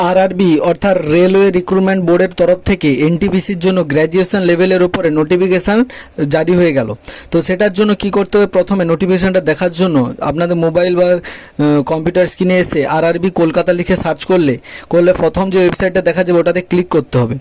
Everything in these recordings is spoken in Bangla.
আরআরবি অর্থাৎ রেলওয়ে রিক্রুটমেন্ট বোর্ডের তরফ থেকে এনটিপিসির জন্য গ্র্যাজুয়েশন লেভেলের উপরে নোটিফিকেশান জারি হয়ে গেল। তো সেটার জন্য কি করতে হবে, প্রথমে নোটিফিকেশানটা দেখার জন্য আপনাদের মোবাইল বা কম্পিউটার স্ক্রিনে এসে আরআরবি কলকাতা লিখে সার্চ করলে প্রথম যে ওয়েবসাইটটা দেখা যাবে ওটাতে ক্লিক করতে হবে।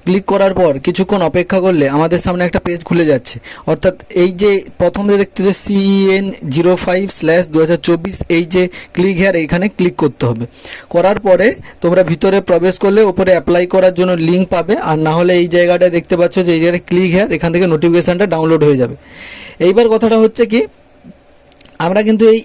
ক্লিক করার পর কিছুক্ষণ অপেক্ষা করলে আমাদের সামনে একটা পেজ খুলে যাচ্ছে। অর্থাৎ এই যে প্রথম যে দেখতে যে CEN05/2024 এই যে ক্লিক হেয়ার, এইখানে ক্লিক করতে হবে। করার পরে তোমরা ভিতরে প্রবেশ করলে উপরে অ্যাপ্লাই করার জন্য লিঙ্ক পাবে, আর না হলে এই জায়গাটা দেখতে পাচ্ছ যে এই জায়গায় ক্লিক হেয়ার, এখান থেকে নোটিফিকেশানটা ডাউনলোড হয়ে যাবে। এইবার কথাটা হচ্ছে কি, আমরা কিন্তু এই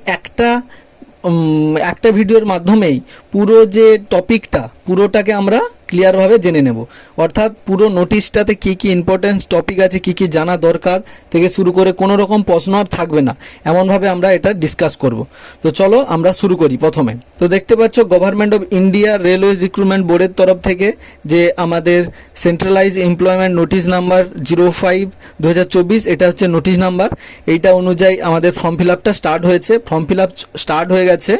একটা ভিডিওর মাধ্যমেই পুরো যে টপিকটা পুরোটাকে আমরা ক্লিয়ারভাবে জেনে নেব। অর্থাৎ পুরো নোটিশটাতে কী কী ইম্পর্টেন্ট টপিক আছে, কী কী জানা দরকার থেকে শুরু করে কোনো রকম প্রশ্ন আর থাকবে না, এমনভাবে আমরা এটা ডিসকাস করব। তো চলো আমরা শুরু করি। প্রথমে তো দেখতে পাচ্ছ government of India railway recruitment বোর্ডের তরফ থেকে যে আমাদের সেন্ট্রালাইজ এমপ্লয়মেন্ট নোটিশ নাম্বার 05/2024, এটা হচ্ছে নোটিশ নাম্বার। এইটা অনুযায়ী আমাদের ফর্ম ফিল আপটা স্টার্ট হয়েছে। ফর্ম ফিল আপ স্টার্ট হয়ে গেছে,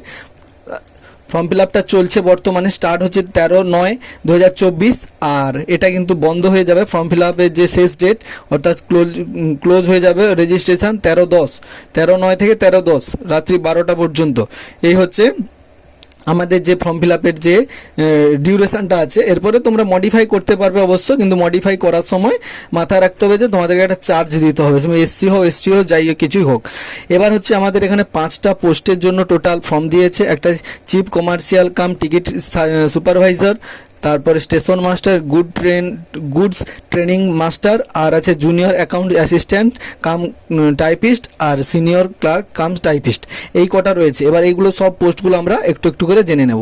ফর্ম ফিল আপটা চলছে বর্তমানে। স্টার্ট হচ্ছে 13/9/2024, আর এটা কিন্তু বন্ধ হয়ে যাবে। ফর্ম ফিল আপের যে শেষ ডেট অর্থাৎ ক্লোজ হয়ে যাবে রেজিস্ট্রেশন 13/9 থেকে 13/10 রাত্রি 12টা পর্যন্ত। এই হচ্ছে আমাদের যে ফর্ম ফিল আপের যে ডিউরেশনটা আছে। এরপরে তোমরা মডিফাই করতে পারবে অবশ্য, কিন্তু মডিফাই করার সময় মাথায় রাখতে হবে যে তোমাদেরকে একটা চার্জ দিতে হবে, তুমি এসসি হোক এসটি হোক যাই কিছুই হোক। এবার হচ্ছে আমাদের এখানে 5টা পোস্টের জন্য টোটাল ফর্ম দিয়েছে। একটা chief commercial cum ticket supervisor, তারপরে station master, goods training master, আর আছে junior account assistant cum typist, আর সিনিয়র ক্লার্ক কাম টাইপিস্ট। এই কটা রয়েছে। এবার এইগুলো সব পোস্টগুলো আমরা একটু একটু করে জেনে নেব।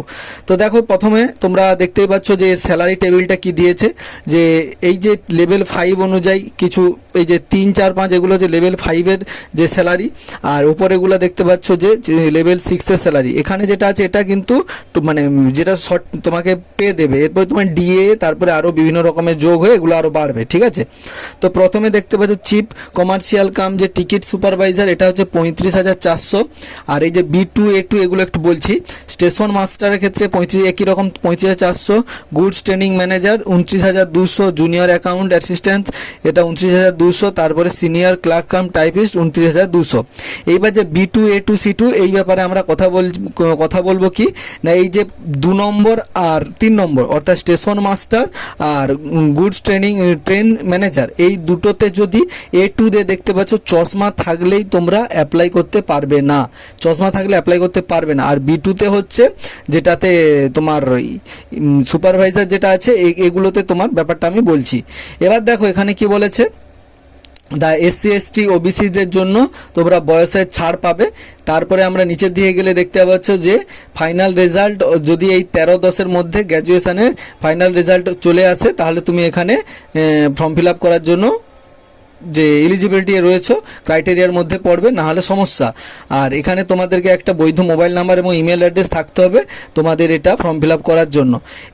তো দেখো, প্রথমে তোমরা দেখতেই পাচ্ছ যে স্যালারি টেবিলটা কি দিয়েছে, যে এই যে লেভেল 5 অনুযায়ী কিছু এই যে 3, 4, 5 এগুলো যে লেভেল 5-এর যে স্যালারি, আর উপরেগুলো দেখতে পাচ্ছ যে লেভেল 6-এর স্যালারি। এখানে যেটা আছে এটা কিন্তু মানে যেটা শর্ট তোমাকে পে দেবে, এরপরে তোমার ডিএ, তারপরে আরও বিভিন্ন রকমের যোগ হয়ে এগুলো আরও বাড়বে, ঠিক আছে। তো প্রথমে দেখতে পাচ্ছ চিফ কমার্শিয়াল কাম যে টিকিট সুপারভাইজার, এটা হচ্ছে 35,400। আর এই যে B2 A2 এগুলো একটু বলছি। স্টেশন মাস্টারের ক্ষেত্রে একই রকম 35,400। Goods training manager 29,200। Junior account assistant এটা 29,200। তারপরে সিনিয়র ক্লার্ক কাম টাইপিস্ট 29,200। এইবার যে B2 A2 C2 এই ব্যাপারে আমরা কথা বলবো কি না, এই যে 2 নম্বর আর 3 নম্বর অর্থাৎ স্টেশন মাস্টার আর গুডস ট্রেন ম্যানেজার, এই দুটোতে যদি A2 দিয়ে দেখতে পাচ্ছ চশমা থাকলেই তোমরা অ্যাপ্লাই করতে পারবে না, চশমা থাকলে অ্যাপ্লাই করতে পারবে না। আর B2-তে হচ্ছে যেটাতে তোমার সুপারভাইজার যেটা আছে, এগুলোতে তোমার ব্যাপারটা আমি বলছি। এবার দেখো এখানে কি বলেছে, SC ST OBCদের জন্য তোমরা বয়সের ছাড় পাবে। তারপরে আমরা নিচের দিকে গেলে দেখতে পাচ্ছ যে ফাইনাল রেজাল্ট যদি এই 13/10-এর মধ্যে গ্র্যাজুয়েশনের ফাইনাল রেজাল্ট চলে আসে, তাহলে তুমি এখানে ফর্ম ফিল আপ করার জন্য যে এলিজিবিলিটি রয়েছে ক্রাইটেরিয়ার মধ্যে পড়বে, না হলে সমস্যা। আর এখানে তোমাদেরকে একটা বৈধ মোবাইল নাম্বার এবং ইমেল অ্যাড্রেস থাকতে হবে তোমাদের এটা ফর্ম ফিল আপ করার জন্য।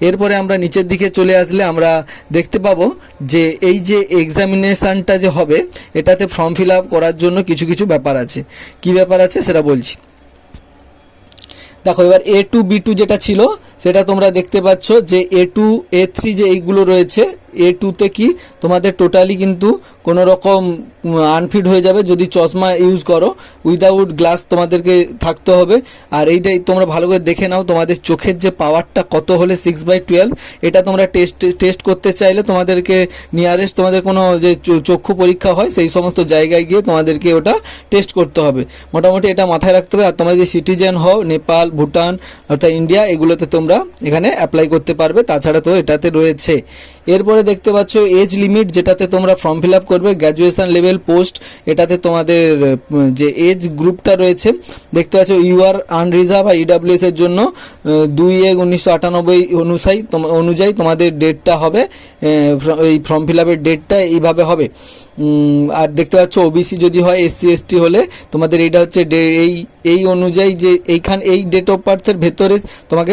এরপরে আমরা নিচের দিকে চলে আসলে আমরা দেখতে পাবো যে এই যে এক্সামিনেশানটা যে হবে, এটাতে ফর্ম ফিল আপ করার জন্য কিছু কিছু ব্যাপার আছে। কি ব্যাপার আছে সেটা বলছি। দেখো এবার A2 B2 যেটা ছিল সেটা তোমরা দেখতে পাচ্ছ যে A2 A3 যে এইগুলো রয়েছে, A2-তে কি তোমাদের টোটালি কিন্তু কোনো রকম আনফিট হয়ে যাবে যদি চশমা ইউজ করো। উইদাউট গ্লাস তোমাদেরকে থাকতে হবে। আর এইটাই তোমরা ভালো করে দেখে নাও, তোমাদের চোখের যে পাওয়ারটা কত হলে 6/12, এটা তোমরা টেস্ট করতে চাইলে তোমাদেরকে নিয়ারেস্ট তোমাদের কোনো যে চক্ষু পরীক্ষা হয় সেই সমস্ত জায়গায় গিয়ে তোমাদেরকে ওটা টেস্ট করতে হবে। মোটামুটি এটা মাথায় রাখতে হবে। আর তোমরা যদি সিটিজেন হও নেপাল, ভুটান অর্থাৎ ইন্ডিয়া, এগুলোতে তোমরা এখানে অ্যাপ্লাই করতে পারবে। তাছাড়া তো এটাতে রয়েছে। এরপরে দেখতে পাচ্ছ এজ লিমিট, যেটাতে তোমরা ফর্ম ফিল আপ করবে গ্র্যাজুয়েশন লেভেল পোস্ট, এটাতে তোমাদের যে এজ গ্রুপটা রয়েছে দেখতে পাচ্ছ UR আনরিজার্ভ আর EWS এর জন্য 2/1/1998 অনুযায়ী তোমাদের ডেটটা হবে, এই ফর্ম ফিল আপের ডেটটা এইভাবে হবে। আর দেখতে পাচ্ছ ওবিসি যদি হয়, এসসি এসটি হলে তোমাদের এইটা হচ্ছে এই অনুযায়ী যে এই ডেট অফ বার্থের ভেতরে তোমাকে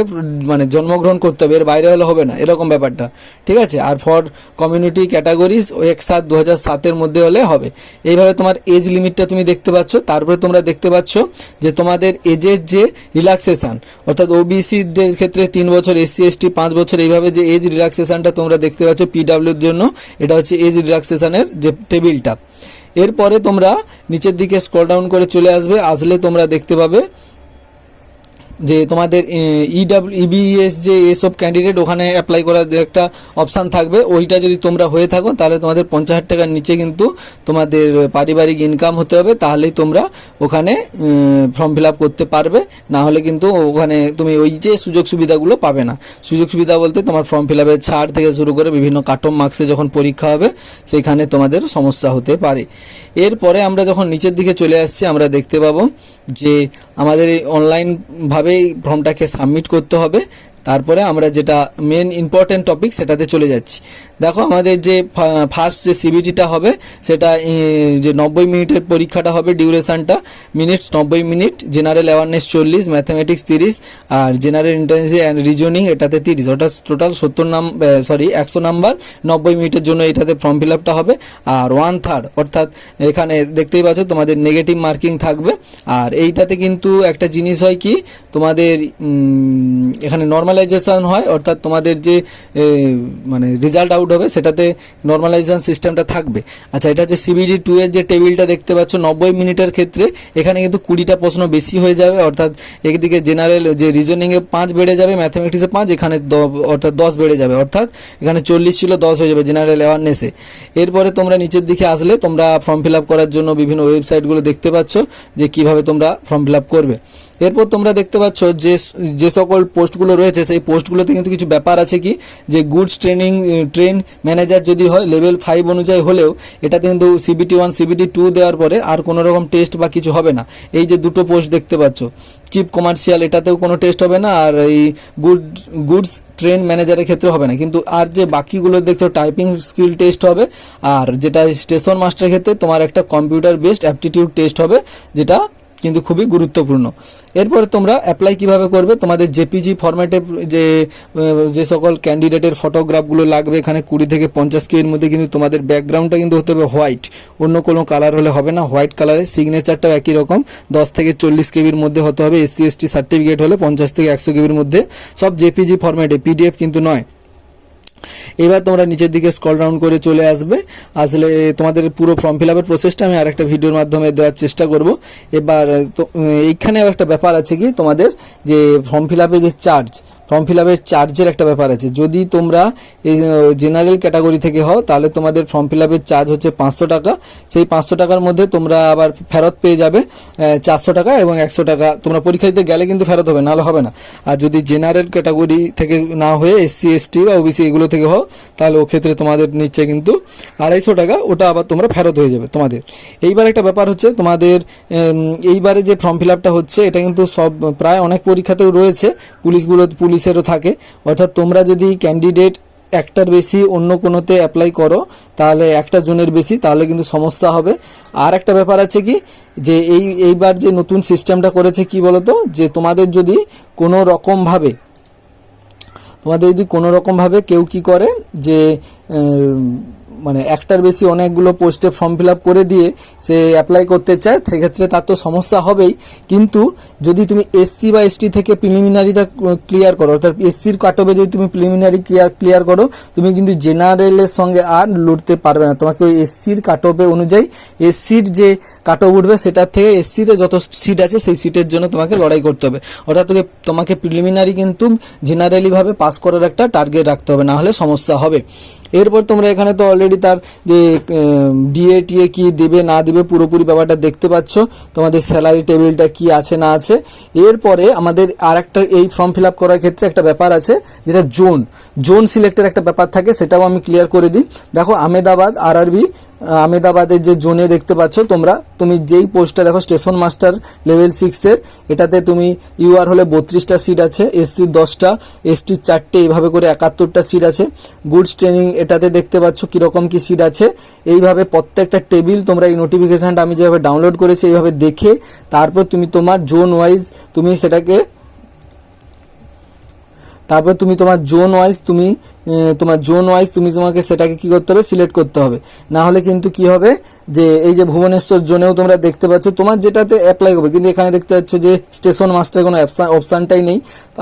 মানে জন্মগ্রহণ করতে হবে, এর বাইরে হলে হবে না, এরকম ব্যাপারটা, ঠিক আছে। আর ফর কমিউনিটি ক্যাটাগরিজ 1/7/2007 মধ্যে হলে হবে। এইভাবে তোমার এজ লিমিটটা তুমি দেখতে পাচ্ছ। তারপরে তোমরা দেখতে পাচ্ছ যে তোমাদের এজের যে রিল্যাক্সেশন, অর্থাৎ ওবিসিদের ক্ষেত্রে 3 বছর, এসসি এসটি 5 বছর, এইভাবে যে এজ রিল্যাক্সেশনটা তোমরা দেখতে পাচ্ছ পিডাব্লিউর জন্য, এটা হচ্ছে এজ রিল্যাক্সেশনের যে টেবিলটা। এরপরে তোমরা নিচের দিকে স্ক্রল ডাউন করে চলে আসলে তোমরা দেখতে পাবে যে তোমাদের ইবিএস যে এসব ক্যান্ডিডেট, ওখানে অ্যাপ্লাই করার যে একটা অপশান থাকবে, ওইটা যদি তোমরা হয়ে থাকো তাহলে তোমাদের 50,000 টাকার নিচে কিন্তু তোমাদের পারিবারিক ইনকাম হতে হবে, তাহলেই তোমরা ওখানে ফর্ম ফিল আপ করতে পারবে। না হলে কিন্তু ওখানে তুমি ওই যে সুযোগ সুবিধাগুলো পাবে না। সুযোগ সুবিধা বলতে তোমার ফর্ম ফিল আপের ছাড় থেকে শুরু করে বিভিন্ন কাট অফ মার্কসে যখন পরীক্ষা হবে সেইখানে তোমাদের সমস্যা হতে পারে। এরপরে আমরা যখন নিচের দিকে চলে আসছি, আমরা দেখতে পাবো যে আমাদের এই অনলাইনভাবেই ফর্মটাকে সাবমিট করতে হবে। তারপরে আমরা যেটা মেন ইম্পর্টেন্ট টপিক সেটাতে চলে যাচ্ছি। দেখো আমাদের যে ফার্স্ট যে সিবিটিটা হবে সেটা যে 90 মিনিটের পরীক্ষাটা হবে, ডিউরেশনটা minutes 90 minute, general awareness 40, mathematics 30, আর জেনারেল ইন্টেলিজেন্স অ্যান্ড রিজনিং এটাতে 30, ওটা টোটাল 100 নাম্বার 90 মিনিটের জন্য এটাতে ফর্ম ফিল আপটা হবে। আর 1/3 অর্থাৎ এখানে দেখতেই পাচ্ছ তোমাদের নেগেটিভ মার্কিং থাকবে। আর এইটাতে কিন্তু একটা জিনিস হয় কি, তোমাদের এখানে নর্মালাইজেশন হয়, অর্থাৎ তোমাদের যে মানে রেজাল্ট আউট হবে সেটাতে নর্মালাইজেশন সিস্টেমটা থাকবে। আচ্ছা, এটা যে সিবিডি 2 এর যে টেবিলটা দেখতে পাচ্ছ 90 মিনিটের ক্ষেত্রে এখানে কিন্তু 20টা প্রশ্ন বেশি হয়ে যাবে, অর্থাৎ একদিকে জেনারেল যে রিজনিংয়ে 5 বেড়ে যাবে, ম্যাথামেটিক্সে 5, এখানে অর্থাৎ 10 বেড়ে যাবে, অর্থাৎ এখানে 40 ছিল 10 হয়ে যাবে জেনারেল অ্যাওয়ারনেসে। এরপরে তোমরা নিচের দিকে আসলে তোমরা ফর্ম ফিল আপ করার জন্য বিভিন্ন ওয়েবসাইটগুলো দেখতে পাচ্ছ যে কিভাবে তোমরা ফর্ম ফিল আপ করবে। এরপর তোমরা দেখতে পাচ্ছ যে সকল পোস্টগুলো রয়েছে সেই পোস্টগুলোতে কিন্তু কিছু ব্যাপার আছে কি, যে গুডস ট্রেন ম্যানেজার যদি হয় লেভেল 5 অনুযায়ী হলেও এটাতে কিন্তু সিবিটি 1 সিবিটি 2 দেওয়ার পরে আর কোনো রকম টেস্ট বা কিছু হবে না। এই যে দুটো পোস্ট দেখতে পাচ্ছ, চিফ কমার্শিয়াল, এটাতেও কোনো টেস্ট হবে না, আর এই গুডস ট্রেন ম্যানেজারের ক্ষেত্রে হবে না। কিন্তু আর যে বাকিগুলো দেখছো টাইপিং স্কিল টেস্ট হবে, আর যেটা স্টেশন মাস্টারের ক্ষেত্রে তোমার একটা কম্পিউটার বেসড অ্যাপটিটিউড টেস্ট হবে, যেটা কিন্তু খুবই গুরুত্বপূর্ণ। এরপরে তোমরা অ্যাপ্লাই কিভাবে করবে, তোমাদের জেপিজি ফরম্যাটে যে সকল ক্যান্ডিডেটের ফটোগ্রাফগুলো লাগবে, এখানে 20 থেকে 50 কেবির মধ্যে, কিন্তু তোমাদের ব্যাকগ্রাউন্ডটা কিন্তু হতে হবে হোয়াইট, অন্য কোনো কালার হলে হবে না, হোয়াইট কালারের। সিগনেচারটাও একই রকম 10 থেকে 40 কেবির মধ্যে হতে হবে। এসসি এসটি সার্টিফিকেট হলে 50 থেকে 100 কেবির মধ্যে, সব জেপিজি ফরম্যাটে, পিডিএফ কিন্তু নয়। এবার তোমরা নিচের দিকে স্ক্রল ডাউন করে চলে আসলে তোমাদের পুরো ফর্ম ফিল আপের প্রসেসটা আমি আরেকটা ভিডিওর মাধ্যমে দেওয়ার চেষ্টা করব। এবার এইখানে একটা ব্যাপার আছে কি, তোমাদের যে ফর্ম ফিল আপে যে ফর্ম ফিল আপের চার্জের একটা ব্যাপার আছে। যদি তোমরা এই জেনারেল ক্যাটাগরি থেকে হও তাহলে তোমাদের ফর্ম ফিল আপের চার্জ হচ্ছে 500 টাকা। সেই 500 টাকার মধ্যে তোমরা আবার ফেরত পেয়ে যাবে 400 টাকা এবং 100 টাকা তোমরা পরীক্ষা দিতে গেলে কিন্তু ফেরত হবে, নাহলে হবে না। আর যদি জেনারেল ক্যাটাগরি থেকে না হয়ে এসসি এসটি বা ওবিসি এগুলো থেকে হও তাহলে ও ক্ষেত্রে তোমাদের নিচ্ছে কিন্তু 250 টাকা, ওটা আবার তোমরা ফেরত হয়ে যাবে তোমাদের। এইবার একটা ব্যাপার হচ্ছে তোমাদের এইবারে যে ফর্ম ফিল আপটা হচ্ছে এটা কিন্তু সব প্রায় অনেক পরীক্ষাতেও রয়েছে, পুলিশেরও থাকে। অর্থাৎ তোমরা যদি ক্যান্ডিডেট একটার বেশি অন্য কোনোতে অ্যাপ্লাই করো তাহলে একটা জনের বেশি, তাহলে কিন্তু সমস্যা হবে। আর একটা ব্যাপার আছে কি, যে এইবার যে নতুন সিস্টেমটা করেছে কি বলতো, যে তোমাদের যদি কোনো রকমভাবে কেউ কি করে যে মানে একটার বেশি অনেকগুলো পোস্টে ফর্ম ফিল আপ করে দিয়ে সে অ্যাপ্লাই করতে চায়, সেক্ষেত্রে তার তো সমস্যা হবেই। কিন্তু যদি তুমি এসসি বা এসটি থেকে প্রিলিমিনারিটা ক্লিয়ার করো, অর্থাৎ এসসির কাটঅফে যদি তুমি প্রিলিমিনারি ক্লিয়ার করো, তুমি কিন্তু জেনারেলের সঙ্গে আর লড়তে পারবে না। তোমাকে ওই এসসির কাটঅফে অনুযায়ী এসসির যে কাটঅফ উঠবে সেটার থেকে এসসিতে যত সিট আছে সেই সিটের জন্য তোমাকে লড়াই করতে হবে। অর্থাৎ তোমাকে প্রিলিমিনারি কিন্তু জেনারেলিভাবে পাস করার একটা টার্গেট রাখতে হবে, না হলে সমস্যা হবে। এরপর তোমরা এখানে তো অলরেডি তার যে ডিএ টিএ কি দেবে না দেবে পুরোপুরি ব্যাপারটা দেখতে পাচ্ছ, তোমাদের স্যালারি টেবিলটা কি আছে না আছে। এরপরে আমাদের আর একটা এই ফর্ম ফিল আপ করার ক্ষেত্রে একটা ব্যাপার আছে, যেটা জোন সিলেক্টের একটা ব্যাপার থাকে, সেটাও আমি ক্লিয়ার করে দিই। দেখো আহমেদাবাদ, আরআরবি, আহমেদাবাদের যে জোনে দেখতে পাচ্ছ তোমরা, তুমি যেই পোস্টটা দেখো স্টেশন মাস্টার লেভেল 6-এর, এটাতে তুমি ইউআর হলে 32টা সিট আছে, এসসির 10টা, এসটির 4টে, এইভাবে করে 71টা সিট আছে। গুডস ট্রেনিং এটাতে দেখতে পাচ্ছ কীরকম কী সিট আছে। এইভাবে প্রত্যেকটা টেবিল তোমরা এই নোটিফিকেশানটা আমি যেভাবে ডাউনলোড করেছি এইভাবে দেখে তারপর তুমি তোমার জোন ওয়াইজ তুমি সেটাকে, তারপর তুমি তোমার জোন ওয়াইজ তুমি তোমাকে সেটাকে কি করতে হবে, সিলেক্ট করতে হবে। না হলে কিন্তু কি হবে যে এই যে ভুবনেশ্বর জোনেও তোমরা দেখতে পাচ্ছ তোমার যেটাতে অ্যাপ্লাই হবে, কিন্তু এখানে দেখতে পাচ্ছ যে স্টেশন মাস্টার কোনো অপশানটাই নেই।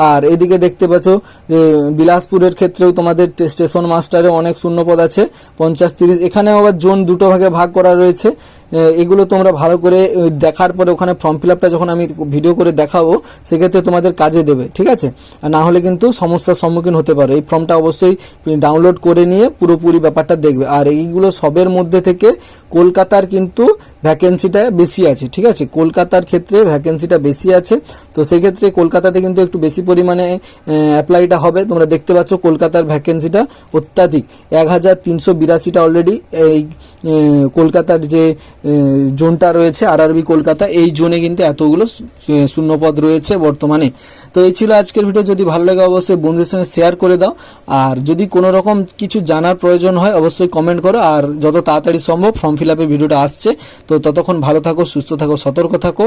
আর এদিকে দেখতে পাচ্ছ বিলাসপুরের ক্ষেত্রেও তোমাদের স্টেশন মাস্টারে অনেক শূন্যপদ আছে 50-30। এখানেও আবার জোন দুটো ভাগে ভাগ করা রয়েছে। এগুলো তোমরা ভালো করে দেখার পরে ওখানে ফর্ম ফিল আপটা যখন আমি ভিডিও করে দেখাবো সেক্ষেত্রে তোমাদের কাজে দেবে, ঠিক আছে। আর না হলে কিন্তু সমস্যার সম্মুখীন হতে পারো। এই ফর্মটা অবশ্যই ডাউনলোড করে নিয়ে পুরোপুরি ব্যাপারটা দেখবে। আর এইগুলো সবের মধ্যে থেকে কলকাতার কিন্তু ভ্যাকেন্সিটা বেশি আছে, ঠিক আছে। কলকাতার ক্ষেত্রে ভ্যাকেন্সিটা বেশি আছে, তো সেই ক্ষেত্রে কলকাতাতে কিন্তু একটু বেশি পরিমাণে অ্যাপ্লাইটা হবে। তোমরা দেখতে পাচ্ছ কলকাতার ভ্যাকেন্সিটা অত্যাধিক 1382টা অলরেডি এই কলকাতার যে জোনটা রয়েছে আরআরবি কলকাতা, এই জোনে কিন্তু এতগুলো শূন্যপদ রয়েছে বর্তমানে। তো এই ছিল আজকের ভিডিও। যদি ভালো লাগে অবশ্যই বন্ধুদের সঙ্গে শেয়ার করে দাও। আর যদি কোনো রকম কিছু জানার প্রয়োজন হয় অবশ্যই কমেন্ট করো। আর যত তাড়াতাড়ি সম্ভব ফর্ম ফিল আপের ভিডিওটা আসছে। তো ততক্ষণ ভালো থাকো, সুস্থ থাকো, সতর্ক থাকো।